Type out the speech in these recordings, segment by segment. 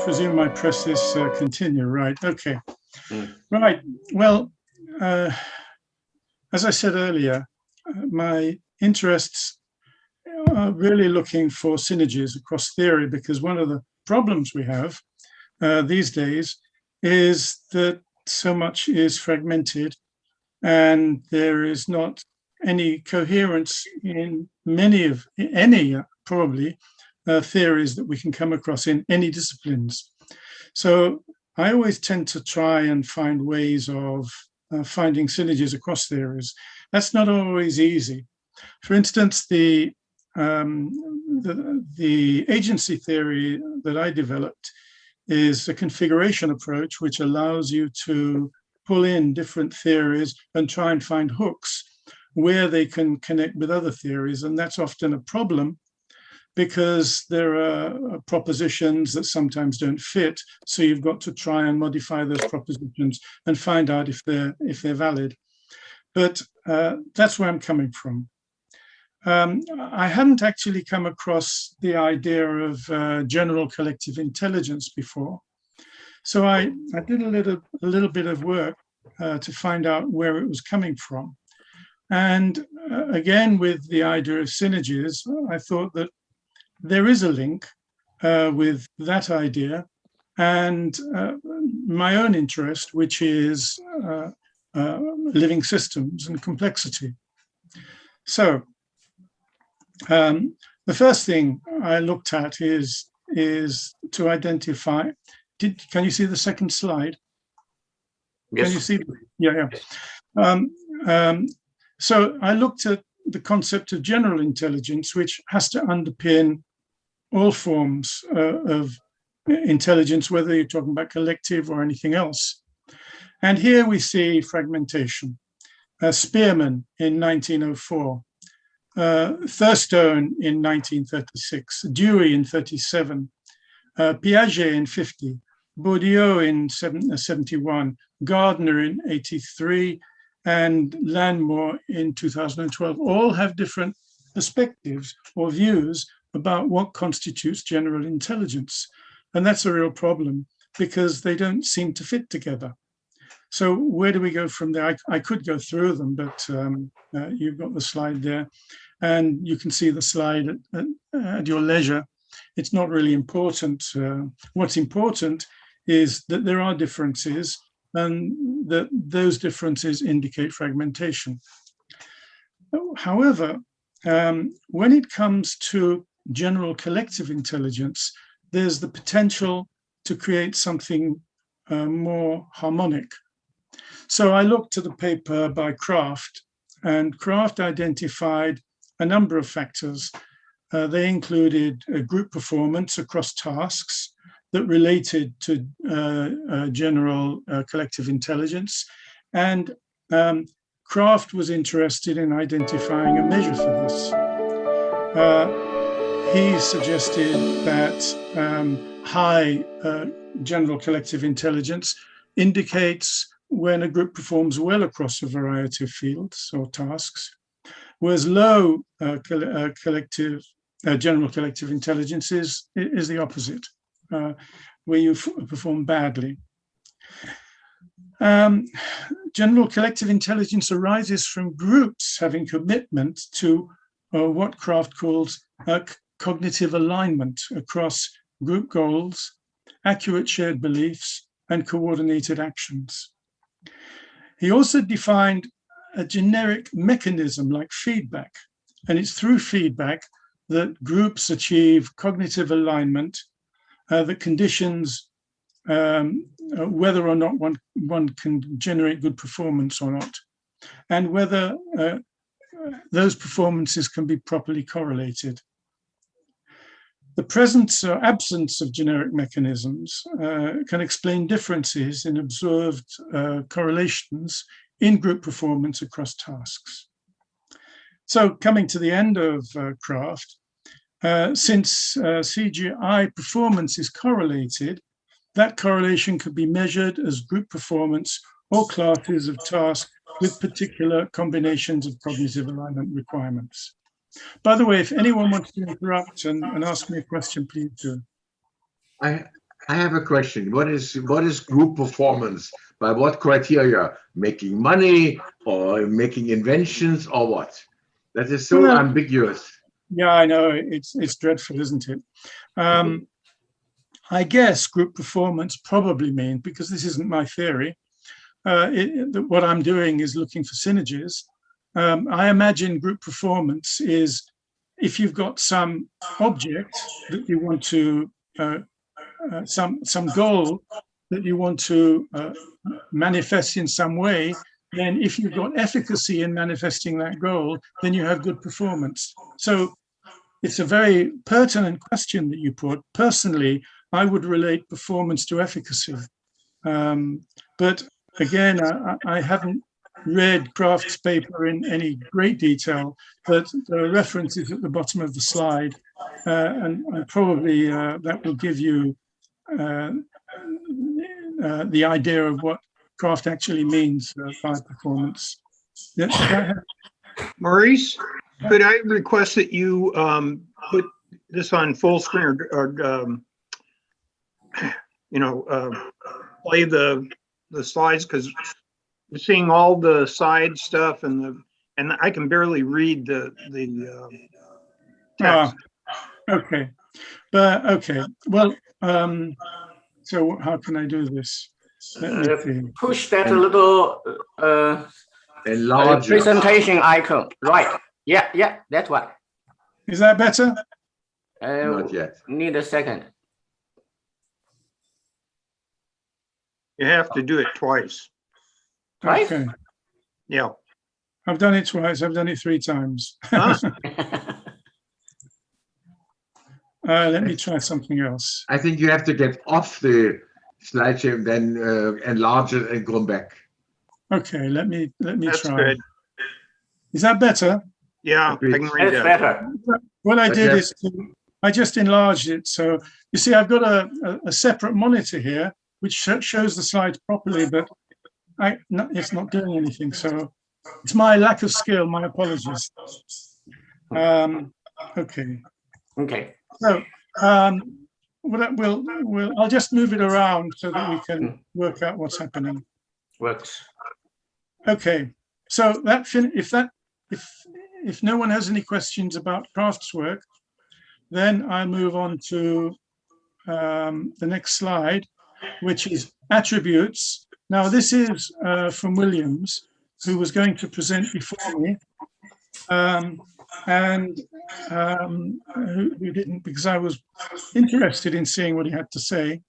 presume I press this continue, right? Okay. Mm. Right. Well, as I said earlier, my interests are really looking for synergies across theory, because one of the problems we have these days is that so much is fragmented and there is not any coherence in any probably theories that we can come across in any disciplines. So I always tend to try and find ways of finding synergies across theories. That's not always easy. For instance, the agency theory that I developed is a configuration approach which allows you to pull in different theories and try and find hooks where they can connect with other theories. And that's often a problem because there are propositions that sometimes don't fit. So you've got to try and modify those propositions and find out if they're valid. But that's where I'm coming from. I hadn't actually come across the idea of general collective intelligence before. So I did a little bit of work to find out where it was coming from. And again, with the idea of synergies, I thought that there is a link with that idea and my own interest, which is living systems and complexity. So the first thing I looked at is to identify. Can you see the second slide? Yes. Can you see? Yeah. So I looked at the concept of general intelligence, which has to underpin all forms of intelligence, whether you're talking about collective or anything else. And here we see fragmentation. Spearman in 1904, Thurstone in 1936, Dewey in 37, Piaget in 50, Bourdieu in 71, Gardner in 83, and Landmore in 2012, all have different perspectives or views about what constitutes general intelligence. And that's a real problem because they don't seem to fit together. So where do we go from there? I could go through them, but you've got the slide there and you can see the slide at your leisure. It's not really important. What's important is that there are differences and that those differences indicate fragmentation. However, when it comes to general collective intelligence, there's the potential to create something more harmonic. So I looked at a paper by Kraft, and Kraft identified a number of factors. They included group performance across tasks that related to general collective intelligence. And Kraft was interested in identifying a measure for this. He suggested that high general collective intelligence indicates when a group performs well across a variety of fields or tasks, whereas low general collective intelligence is the opposite, where you perform badly. General collective intelligence arises from groups having commitment to what Kraft calls cognitive alignment across group goals, accurate shared beliefs, and coordinated actions. He also defined a generic mechanism like feedback, and it's through feedback that groups achieve cognitive alignment that conditions whether or not one can generate good performance or not, and whether those performances can be properly correlated. The presence or absence of generic mechanisms can explain differences in observed correlations in group performance across tasks. So coming to the end of Kraft, since CGI performance is correlated, that correlation could be measured as group performance or classes of tasks with particular combinations of cognitive alignment requirements. By the way, if anyone wants to interrupt and ask me a question, please do. I I have a question. What is group performance? By what criteria? Making money or making inventions or what? That is so ambiguous. Yeah, I know. It's dreadful, isn't it? I guess group performance probably means, because this isn't my theory, what I'm doing is looking for synergies. I imagine group performance is if you've got some object that you want to, some goal that you want to manifest in some way, then if you've got efficacy in manifesting that goal, then you have good performance. So it's a very pertinent question that you put. Personally, I would relate performance to efficacy. But again, I haven't read Kraft's paper in any great detail, but the reference is at the bottom of the slide, and probably that will give you the idea of what Kraft actually means by performance. Maurice, could I request that you put this on full screen or play the slides, because we're seeing all the side stuff and I can barely read the text. Okay, but okay. Well, so how can I do this? Let me see. Push that little Enlarge presentation icon. Right. Yeah, that's what. Is that better? Not yet. Need a second. You have to do it twice. Twice? Okay. Yeah. I've done it twice. I've done it 3 times. Huh? Let me try something else. I think you have to get off the slideshow and then enlarge it and come back. Okay, let me That's try. good. Is that better? Yeah, I can read That's that. better. What I did is I just enlarged it. So you see, I've got a separate monitor here, which shows the slides properly, but it's not doing anything. So it's my lack of skill. My apologies. Okay. Okay. So I'll just move it around so that we can work out what's happening. Works. Okay. So if no one has any questions about Kraft's work, then I move on to the next slide, which is attributes. Now, this is from Williams, who was going to present before me, and who didn't, because I was interested in seeing what he had to say.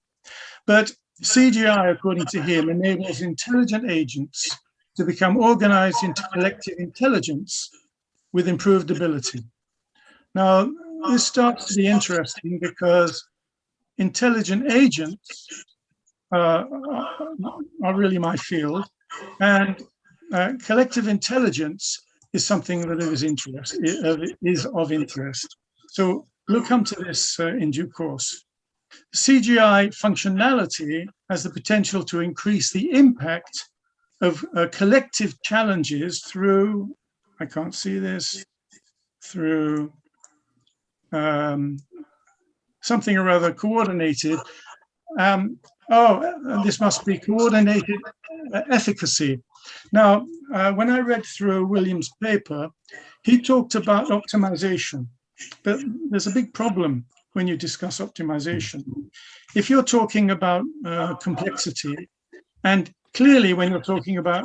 But CGI, according to him, enables intelligent agents to become organized into collective intelligence with improved ability. Now, this starts to be interesting because intelligent agents are really my field, and collective intelligence is something that is of interest. So we'll come to this in due course. CGI functionality has the potential to increase the impact of collective challenges through, I can't see this, through something or other coordinated. This must be coordinated efficacy. Now, when I read through Williams' paper, he talked about optimization, but there's a big problem when you discuss optimization. If you're talking about complexity, and clearly when you're talking about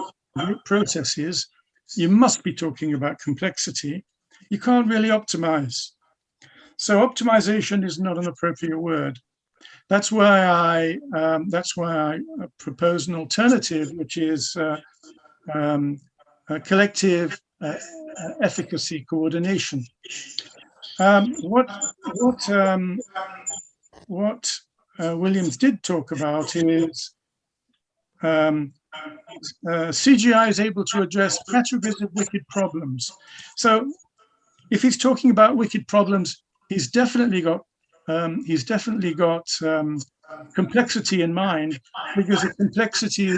processes, you must be talking about complexity, you can't really optimize. So optimization is not an appropriate word. That's why I propose an alternative, which is collective efficacy coordination. What Williams did talk about is CGI is able to address categories of wicked problems. So if he's talking about wicked problems, he's definitely got complexity in mind, because the complexity,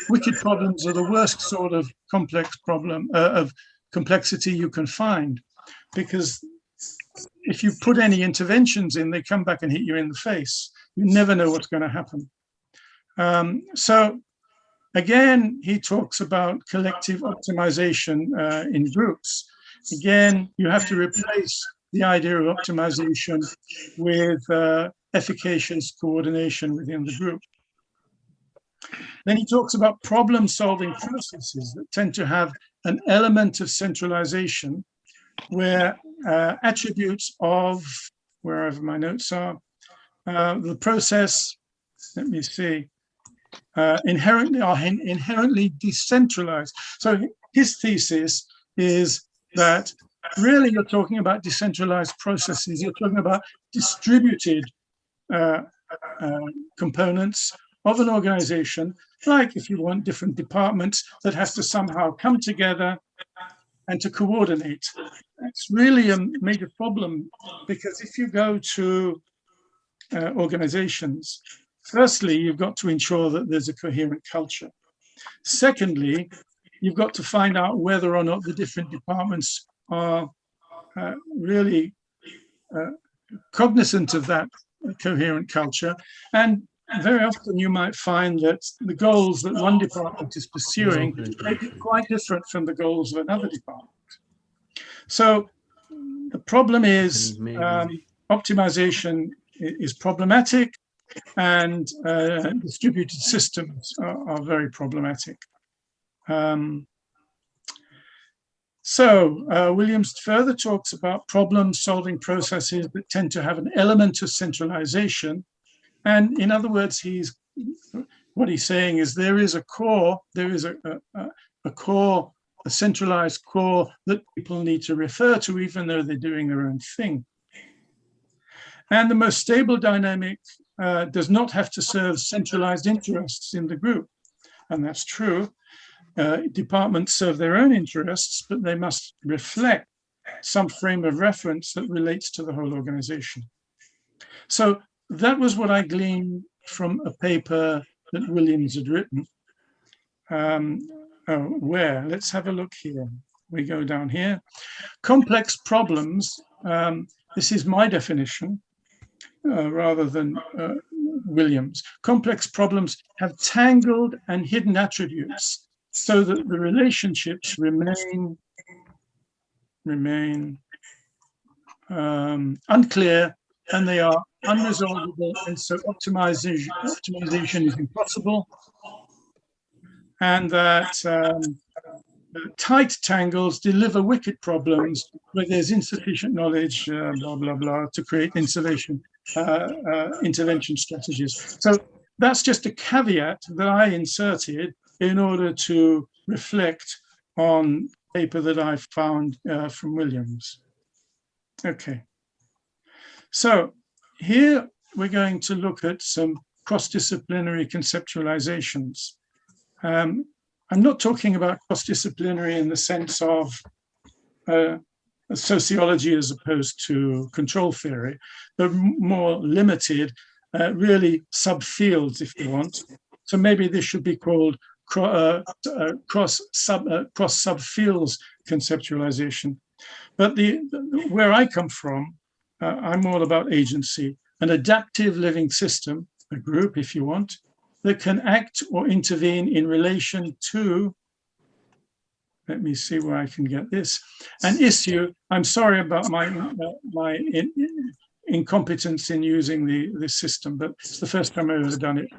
wicked problems are the worst sort of complex problem of complexity you can find, because if you put any interventions in, they come back and hit you in the face. You never know what's going to happen. So again, he talks about collective optimization in groups. Again, you have to replace the idea of optimization with efficacious coordination within the group. Then he talks about problem-solving processes that tend to have an element of centralization, where attributes of, wherever my notes are, the process, let me see, inherently decentralized. So his thesis is that really you're talking about decentralized processes. You're talking about distributed components of an organization, like if you want different departments that have to somehow come together and to coordinate. That's really a major problem, because if you go to organizations, firstly, you've got to ensure that there's a coherent culture. Secondly, you've got to find out whether or not the different departments are really cognizant of that coherent culture. And very often you might find that the goals that one department is pursuing may be quite different from the goals of another department. So the problem is optimization is problematic, and distributed systems are very problematic. Williams further talks about problem-solving processes that tend to have an element of centralization. And in other words, what he's saying is there is a core, there is a core, a centralized core that people need to refer to, even though they're doing their own thing. And the most stable dynamic does not have to serve centralized interests in the group. And that's true. Departments serve their own interests, but they must reflect some frame of reference that relates to the whole organization. So that was what I gleaned from a paper that Williams had written. Where? Let's have a look here. We go down here. Complex problems. This is my definition rather than Williams. Complex problems have tangled and hidden attributes so that the relationships remain unclear, and they are unresolvable, and so optimization is impossible, and that tight tangles deliver wicked problems where there's insufficient knowledge, blah, blah, blah, to create intervention strategies. So that's just a caveat that I inserted in order to reflect on paper that I found from Williams. Okay. So here we're going to look at some cross-disciplinary conceptualizations. I'm not talking about cross-disciplinary in the sense of sociology as opposed to control theory, but more limited, really subfields, if you want. So maybe this should be called cross-subfields conceptualization. But where I come from, I'm all about agency, an adaptive living system, a group, if you want, that can act or intervene in relation to, let me see where I can get this, an issue. I'm sorry about my incompetence in using this system, but it's the first time I've ever done it.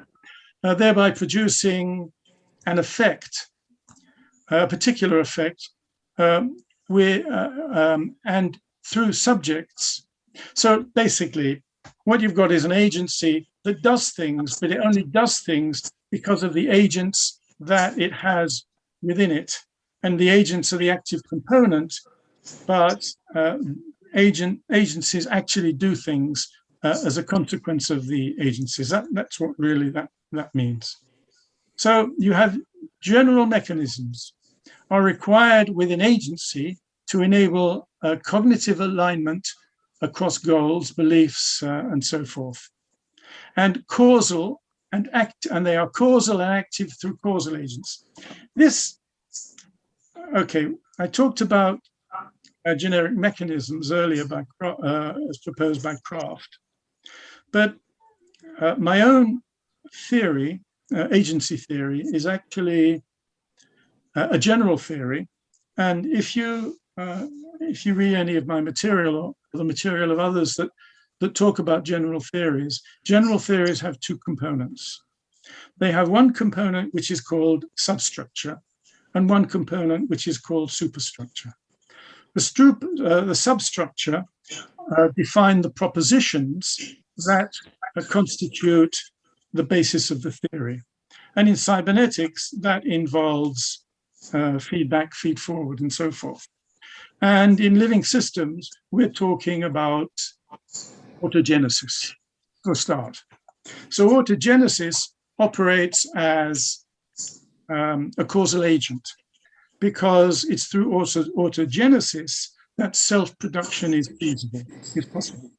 Thereby producing an effect, a particular effect, and through subjects. So basically, what you've got is an agency that does things, but it only does things because of the agents that it has within it. And the agents are the active component, but agencies actually do things as a consequence of the agencies. That's what really that means. So you have general mechanisms are required within agency to enable cognitive alignment across goals, beliefs, and so forth. And causal and they are causal and active through causal agents. Okay, I talked about generic mechanisms earlier as proposed by Kraft, but my own theory, agency theory, is actually a general theory. And if you read any of my material or the material of others that talk about general theories have two components. They have one component which is called substructure and one component which is called superstructure. The substructure define the propositions that constitute the basis of the theory. And in cybernetics, that involves feedback, feed forward, and so forth. And in living systems, we're talking about autogenesis for a start. So autogenesis operates as a causal agent because it's through autogenesis that self-production is feasible, is possible.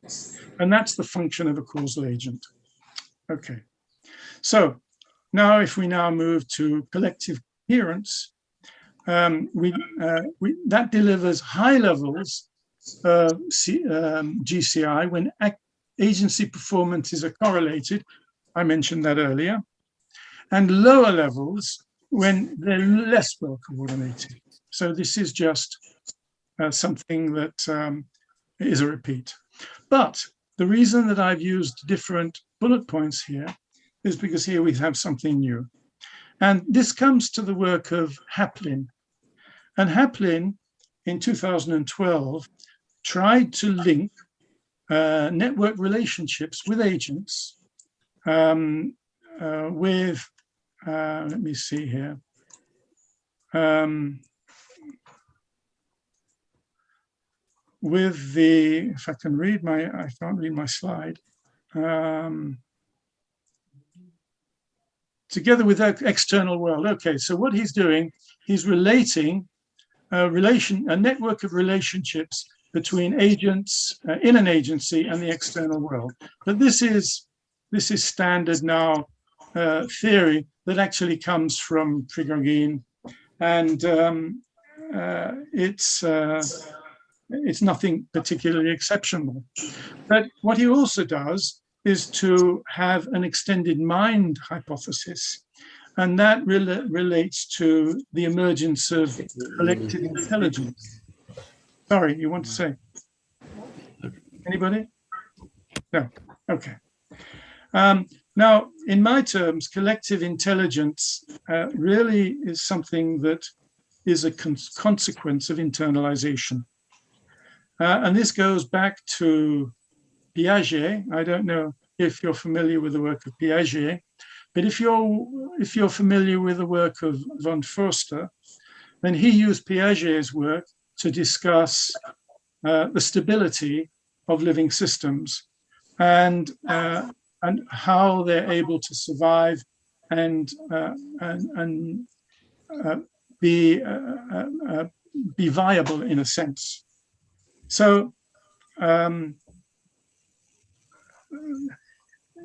And that's the function of a causal agent. Okay. So now if we now move to collective coherence, that delivers high levels of GCI when agency performances are correlated. I mentioned that earlier. And lower levels when they're less well coordinated. So this is just something that is a repeat. But the reason that I've used different bullet points here is because here we have something new. And this comes to the work of Haplin. And Haplin, in 2012, tried to link network relationships with agents with, let me see here, with the, if I can read I can't read my slide, together with the external world. Okay, so what he's doing, he's relating a network of relationships between agents in an agency and the external world. But this is standard now theory that actually comes from Prigogine, and it's nothing particularly exceptional. But what he also does is to have an extended mind hypothesis, and that relates to the emergence of collective intelligence. Sorry, you want to say? Anybody? No. Okay. Now, in my terms, collective intelligence really is something that is a consequence of internalization. And this goes back to Piaget. I don't know if you're familiar with the work of Piaget, but if you're familiar with the work of von Forster, then he used Piaget's work to discuss the stability of living systems and how they're able to survive and be viable in a sense. So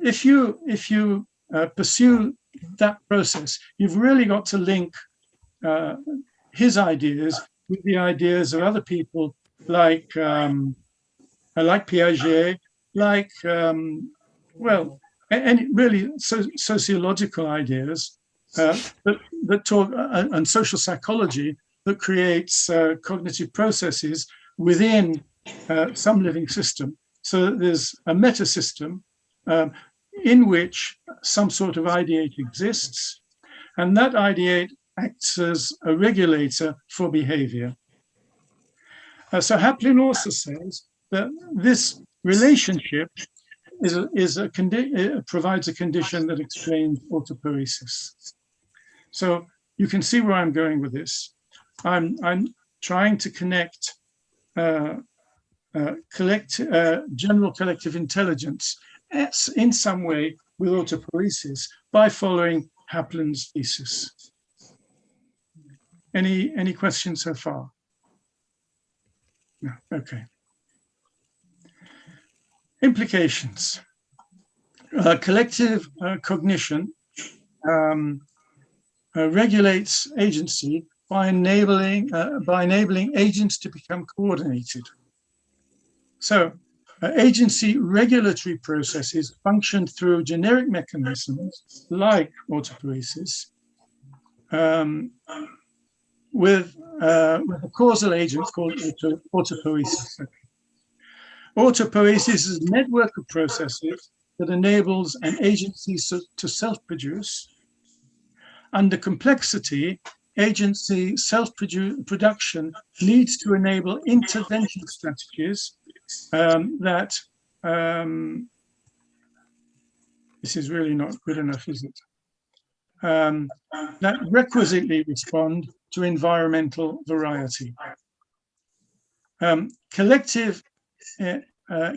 if you pursue that process, you've really got to link his ideas with the ideas of other people like Piaget, like well, and really sociological ideas that talk and social psychology that creates cognitive processes within some living system. So there's a meta system in which some sort of ideate exists, and that ideate acts as a regulator for behavior. So Haplin also says that this relationship provides a condition that explains autopoiesis. So you can see where I'm going with this. I'm trying to connect general collective intelligence in some way with autopoiesis by following Haplin's thesis. Any questions so far? No. Okay. Implications. Collective cognition regulates agency by enabling agents to become coordinated. So Agency regulatory processes function through generic mechanisms like autopoiesis, with a causal agent called autopoiesis. Autopoiesis is a network of processes that enables an agency to self-produce. Under complexity, agency self-production needs to enable intervention strategies that this is really not good enough, is it? That requisitely respond to environmental variety. Collective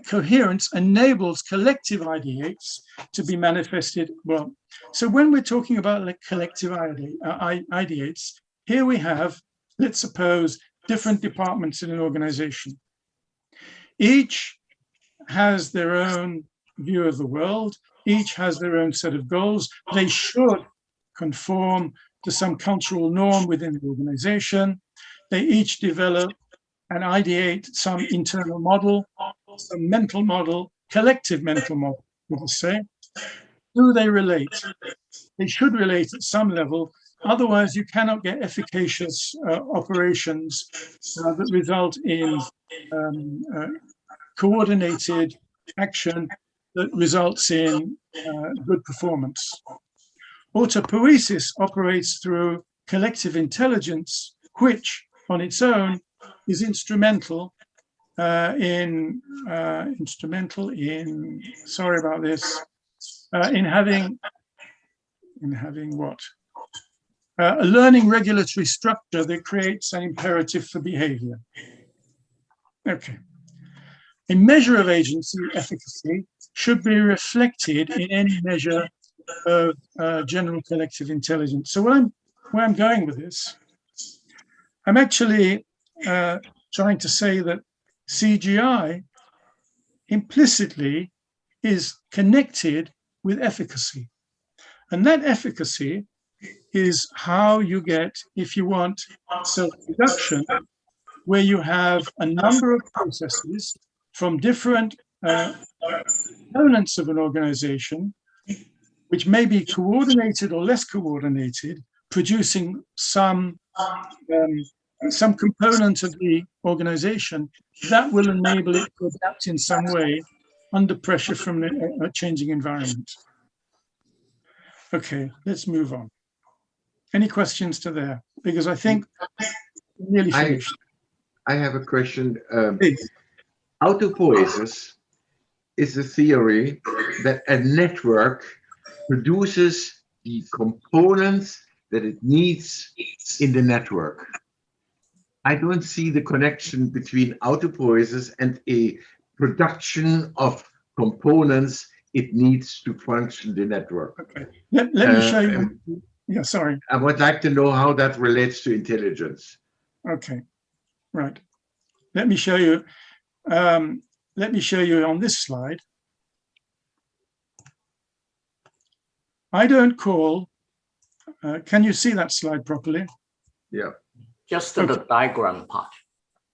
coherence enables collective ideates to be manifested. Well, so when we're talking about like collective ideates, here we have, let's suppose, different departments in an organization. Each has their own view of the world. Each has their own set of goals. They should conform to some cultural norm within the organization. They each develop and ideate some internal model, some mental model, collective mental model, let us say. Do they relate? They should relate at some level. Otherwise, you cannot get efficacious operations that result in coordinated action that results in good performance. Autopoiesis operates through collective intelligence, which on its own is instrumental in sorry about this, in having what? A learning regulatory structure that creates an imperative for behavior. Okay. A measure of agency efficacy should be reflected in any measure of general collective intelligence. So where I'm going with this, I'm actually trying to say that CGI implicitly is connected with efficacy. And that efficacy is how you get, if you want, self-production, where you have a number of processes from different components of an organization, which may be coordinated or less coordinated, producing some component of the organization that will enable it to adapt in some way under pressure from a changing environment. Okay, let's move on. Any questions to there? Because I think we're nearly finished. I have a question. Autopoiesis is a theory that a network produces the components that it needs in the network. I don't see the connection between autopoiesis and a production of components it needs to function the network. Okay. Let me show you. Yeah, sorry. I would like to know how that relates to intelligence. Okay, right. Let me show you. Let me show you on this slide. I don't call. Can you see that slide properly? Yeah. Just the diagram part.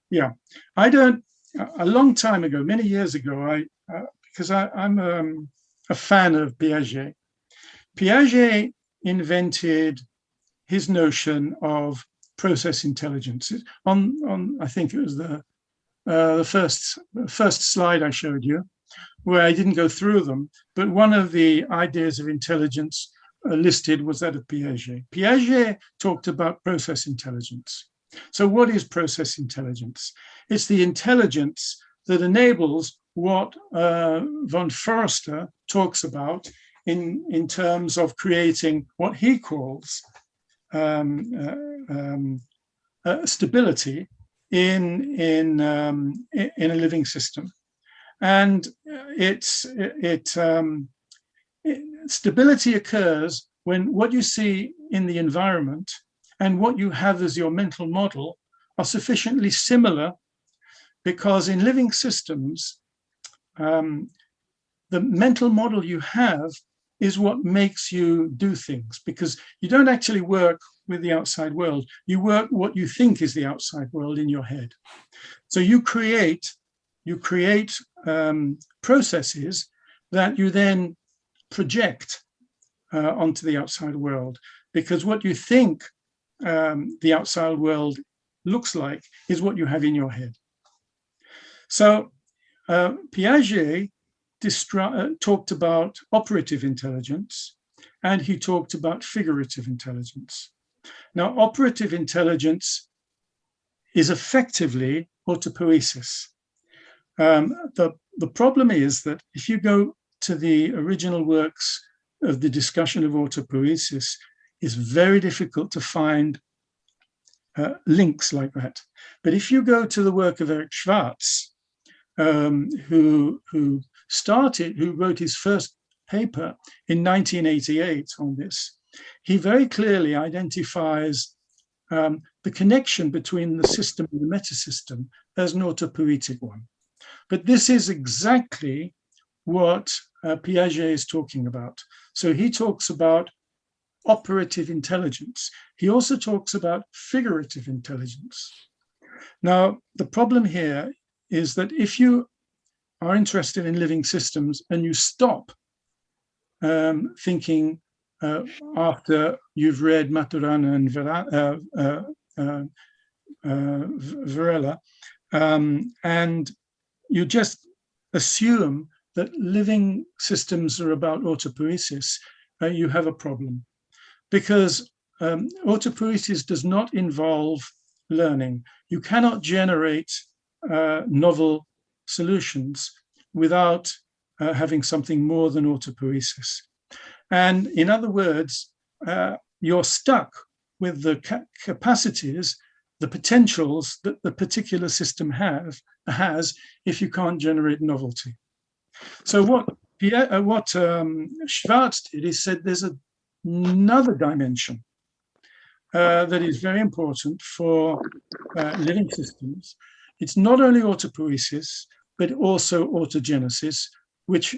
Yeah, I don't. A long time ago, many years ago, because I'm a fan of Piaget. Piaget invented his notion of process intelligence. On I think it was the first slide I showed you, where I didn't go through them, but one of the ideas of intelligence listed was that of Piaget. Piaget talked about process intelligence. So what is process intelligence? It's the intelligence that enables what von Forster talks about in terms of creating what he calls stability in a living system. And stability occurs when what you see in the environment and what you have as your mental model are sufficiently similar, because in living systems, the mental model you have is what makes you do things, because you don't actually work with the outside world. You work what you think is the outside world in your head. So you create you create processes that you then project onto the outside world, because what you think the outside world looks like is what you have in your head. So Piaget talked about operative intelligence, and he talked about figurative intelligence. Now, operative intelligence is effectively autopoiesis. The problem is that if you go to the original works of the discussion of autopoiesis, it's very difficult to find links like that. But if you go to the work of Eric Schwartz, who wrote his first paper in 1988 on this, he very clearly identifies the connection between the system and the metasystem as an autopoietic one. But this is exactly what Piaget is talking about. So he talks about operative intelligence. He also talks about figurative intelligence. Now, the problem here is that if you are interested in living systems and you stop thinking after you've read Maturana and Varela, and you just assume that living systems are about autopoiesis, you have a problem. Because autopoiesis does not involve learning. You cannot generate novel solutions without having something more than autopoiesis. And in other words, you're stuck with the capacities, the potentials that the particular system has if you can't generate novelty. So what Schwartz did is said there's another dimension that is very important for living systems. It's not only autopoiesis, but also autogenesis, which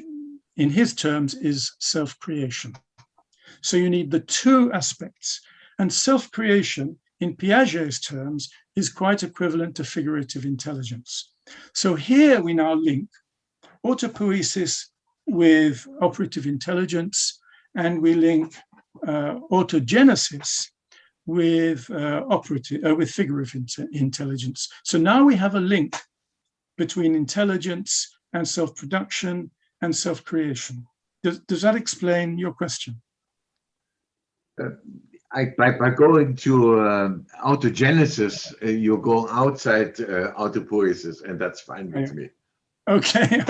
in his terms is self-creation. So you need the two aspects. And self-creation, in Piaget's terms, is quite equivalent to figurative intelligence. So here we now link autopoiesis with operative intelligence, and we link autogenesis with figurative intelligence. So now we have a link between intelligence and self-production and self-creation. Does that explain your question? By going to autogenesis, you're going outside autopoiesis, and that's fine with me. Okay.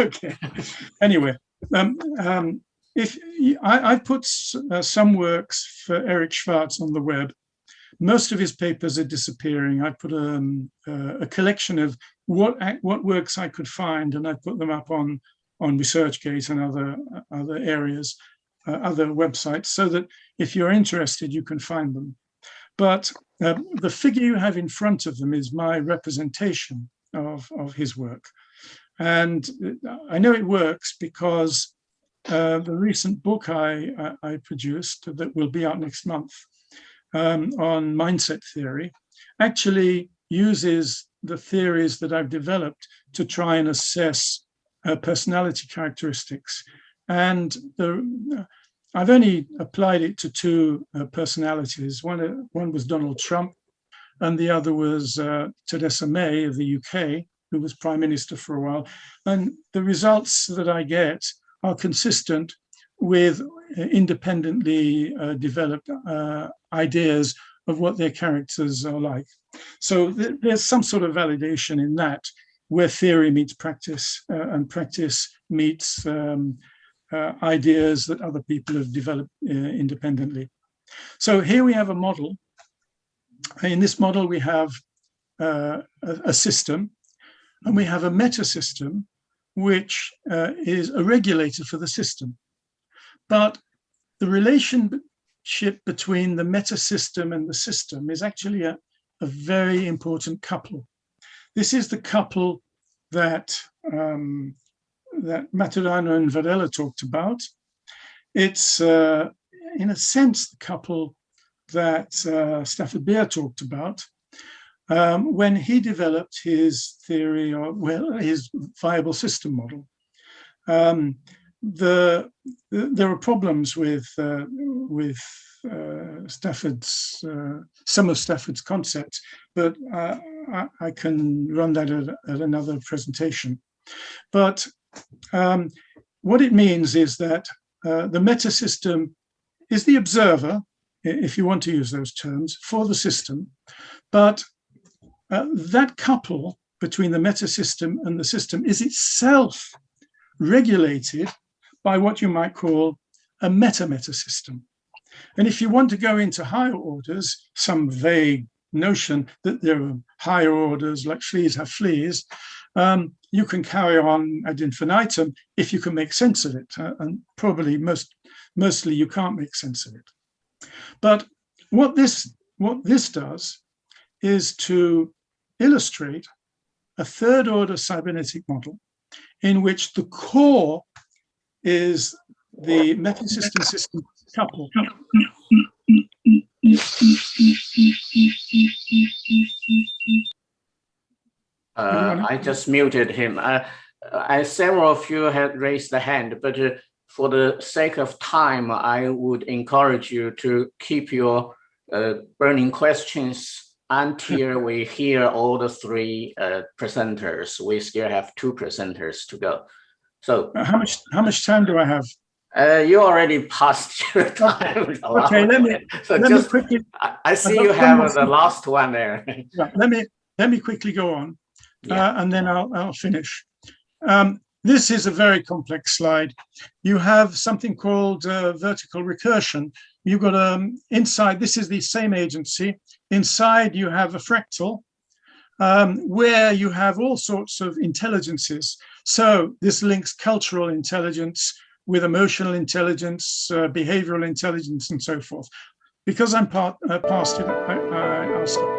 Anyway, if I put some works for Eric Schwartz on the web. Most of his papers are disappearing. I put a collection of what works I could find, and I put them up on ResearchGate and other areas, other websites, so that if you're interested, you can find them. But the figure you have in front of them is my representation of his work. And I know it works because the recent book I produced that will be out next month on mindset theory actually uses the theories that I've developed to try and assess personality characteristics. And I've only applied it to two personalities. One was Donald Trump, and the other was Theresa May of the UK, who was Prime Minister for a while. And the results that I get are consistent with independently developed ideas of what their characters are like. So there's some sort of validation in that, where theory meets practice and practice meets ideas that other people have developed independently. So here we have a model. In this model, we have a system, and we have a meta-system, which is a regulator for the system. But the relationship between the meta-system and the system is actually a very important couple. This is the couple that Maturana and Varela talked about. It's, in a sense, the couple that Stafford Beer talked about. when he developed his theory, or well, his viable system model. There are problems with Stafford's some of Stafford's concepts, but I can run that at another presentation. But what it means is that the meta system is the observer, if you want to use those terms, for the system, but that couple between the meta system and the system is itself regulated by what you might call a meta-meta system. And if you want to go into higher orders, some vague notion that there are higher orders, like fleas have fleas, you can carry on ad infinitum if you can make sense of it. And probably mostly you can't make sense of it. But what this does is to illustrate a third order cybernetic model in which the core is the meta-system system couple. I just muted him. Several of you had raised the hand, but for the sake of time, I would encourage you to keep your burning questions until we hear all the three presenters. We still have 2 presenters to go. So how much time do I have? You already passed your time. Okay, let me quickly. I see you have the last one there. Right, let me quickly go on, and then I'll finish. This is a very complex slide. You have something called vertical recursion. You've got inside. This is the same agency. Inside, you have a fractal where you have all sorts of intelligences. So this links cultural intelligence with emotional intelligence, behavioral intelligence, and so forth. Because I'm past it, I'll stop.